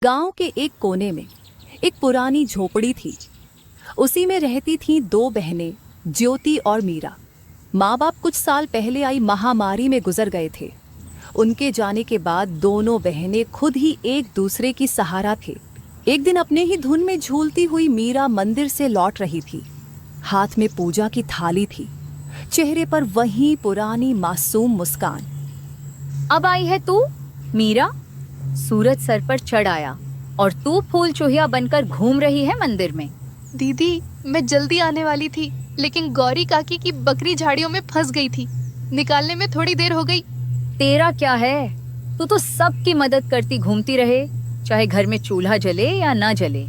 गांव के एक कोने में एक पुरानी झोपड़ी थी। उसी में रहती थीं दो बहनें, ज्योति और मीरा। माँ बाप कुछ साल पहले आई महामारी में गुजर गए थे। उनके जाने के बाद दोनों बहनें खुद ही एक दूसरे की सहारा थे। एक दिन अपने ही धुन में झूलती हुई मीरा मंदिर से लौट रही थी। हाथ में पूजा की थाली थी, चेहरे पर वही पुरानी मासूम मुस्कान। अब आई है तू मीरा? सूरज सर पर चढ़ आया और तू फूल चूहिया बनकर घूम रही है मंदिर में। दीदी, मैं जल्दी आने वाली थी, लेकिन गौरी काकी की बकरी झाड़ियों में फंस गई थी। निकालने में थोड़ी देर हो गई। तेरा क्या है, तू तो सबकी मदद करती घूमती रहे, चाहे घर में चूल्हा जले या ना जले।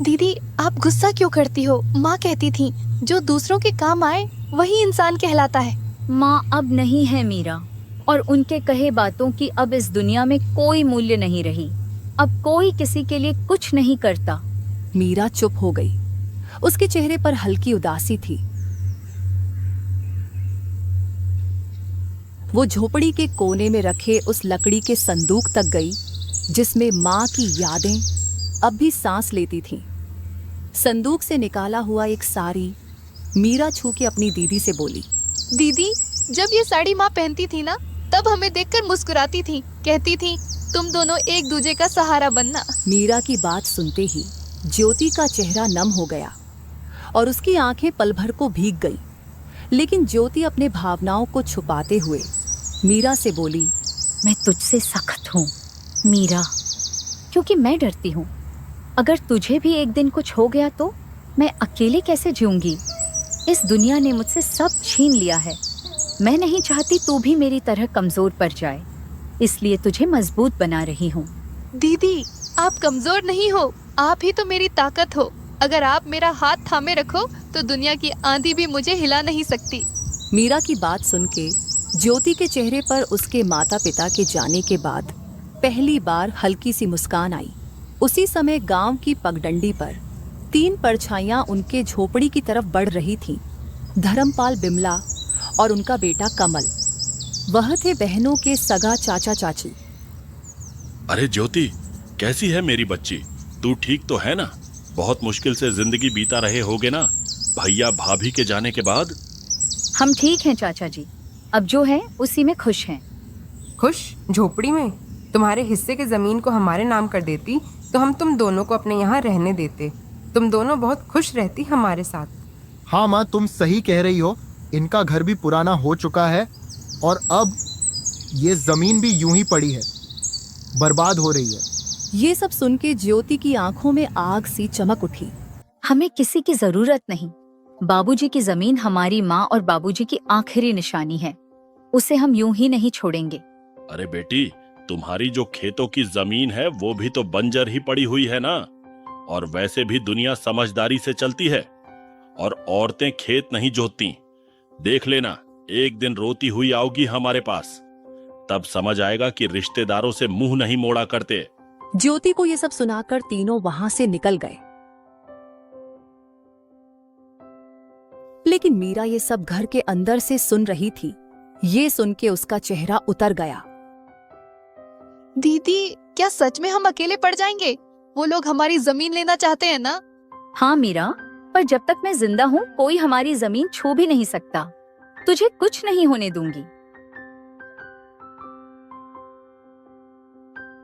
दीदी, आप गुस्सा क्यों करती हो? माँ कहती थी जो दूसरों के काम आए वही इंसान कहलाता है। माँ अब नहीं है मीरा, और उनके कहे बातों की अब इस दुनिया में कोई मूल्य नहीं रही। अब कोई किसी के लिए कुछ नहीं करता। मीरा चुप हो गई। उसके चेहरे पर हल्की उदासी थी। वो झोपड़ी के कोने में रखे उस लकड़ी के संदूक तक गई जिसमें माँ की यादें अब भी सांस लेती थीं। संदूक से निकाला हुआ एक साड़ी मीरा छू के अपनी दीदी से बोली, दीदी, जब ये साड़ी माँ पहनती थी ना, तब हमें देखकर मुस्कुराती थी, कहती थी तुम दोनों एक दूजे का सहारा बनना। मीरा की बात सुनते ही ज्योति का चेहरा नम हो गया और उसकी आंखें पल भर को भीग गईं। लेकिन ज्योति अपने भावनाओं को छुपाते हुए मीरा से बोली, मैं तुझसे सख्त हूँ मीरा, क्योंकि मैं डरती हूँ। अगर तुझे भी एक दिन कुछ हो गया तो मैं अकेले कैसे जीऊंगी? इस दुनिया ने मुझसे सब छीन लिया है। मैं नहीं चाहती तू भी मेरी तरह कमजोर पड़ जाए, इसलिए तुझे मजबूत बना रही हूँ। दीदी, आप कमजोर नहीं हो, आप ही तो मेरी ताकत हो। अगर आप मेरा हाथ थामे रखो तो दुनिया की आंधी भी मुझे हिला नहीं सकती। मीरा की बात सुन के ज्योति के चेहरे पर उसके माता पिता के जाने के बाद पहली बार हल्की सी मुस्कान आई। उसी समय गांव की पगडंडी पर तीन परछाइयां उनके झोपड़ी की तरफ बढ़ रही थीं। धर्मपाल, बिमला और उनका बेटा कमल। वह थे बहनों के सगा चाचा चाची। अरे ज्योति, कैसी है मेरी बच्ची? तू ठीक तो है ना? बहुत मुश्किल से जिंदगी बीता रहे होगे ना भैया भाभी के जाने के बाद। हम ठीक हैं चाचा जी, अब जो है उसी में खुश हैं। खुश? झोपड़ी में? तुम्हारे हिस्से की जमीन को हमारे नाम कर देती तो हम तुम दोनों को अपने यहाँ रहने देते। तुम दोनों बहुत खुश रहती हमारे साथ। हाँ माँ, तुम सही कह रही हो। इनका घर भी पुराना हो चुका है और अब ये जमीन भी यूं ही पड़ी है, बर्बाद हो रही है। ये सब सुन के ज्योति की आंखों में आग सी चमक उठी। हमें किसी की जरूरत नहीं। बाबूजी की जमीन हमारी माँ और बाबूजी की आखिरी निशानी है, उसे हम यूं ही नहीं छोड़ेंगे। अरे बेटी, तुम्हारी जो खेतों की जमीन है वो भी तो बंजर ही पड़ी हुई है ना। और वैसे भी दुनिया समझदारी से चलती है और औरतें खेत नहीं जोतती। देख लेना, एक दिन रोती हुई आओगी हमारे पास, तब समझ आएगा कि रिश्तेदारों से मुंह नहीं मोड़ा करते। ज्योति को ये सब सुनाकर तीनों वहां से निकल गए। लेकिन मीरा ये सब घर के अंदर से सुन रही थी। ये सुन के उसका चेहरा उतर गया। दीदी, क्या सच में हम अकेले पड़ जाएंगे? वो लोग हमारी जमीन लेना चाहते हैं ना? हाँ मीरा, पर जब तक मैं जिंदा हूँ कोई हमारी जमीन छू भी नहीं सकता। तुझे कुछ नहीं होने दूंगी।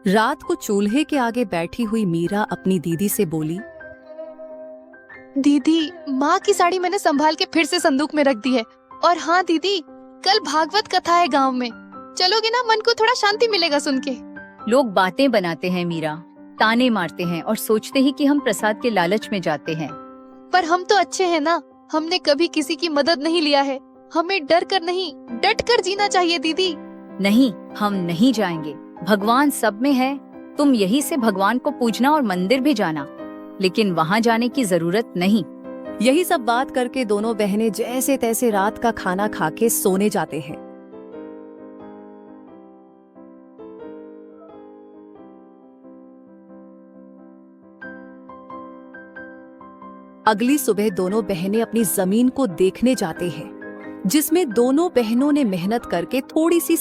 रात को चूल्हे के आगे बैठी हुई मीरा अपनी दीदी से बोली, दीदी, माँ की साड़ी मैंने संभाल के फिर से संदूक में रख दी है। और हाँ दीदी, कल भागवत कथा है गांव में, चलोगे ना? मन को थोड़ा शांति मिलेगा सुन के। लोग बातें बनाते हैं मीरा, ताने मारते हैं और सोचते ही कि हम प्रसाद के लालच में जाते हैं। पर हम तो अच्छे हैं ना, हमने कभी किसी की मदद नहीं लिया है। हमें डर कर नहीं, डट कर जीना चाहिए दीदी। नहीं, हम नहीं जाएंगे। भगवान सब में है। तुम यही से भगवान को पूजना और मंदिर भी जाना, लेकिन वहाँ जाने की जरूरत नहीं। यही सब बात करके दोनों बहनें जैसे तैसे रात का खाना खा के सोने जाते हैं। अगली सुबह दोनों बहनें अपनी जमीन को देखने जाते हैं, जिसमें दोनों बहनों ने मेहनत करके थोड़ी सी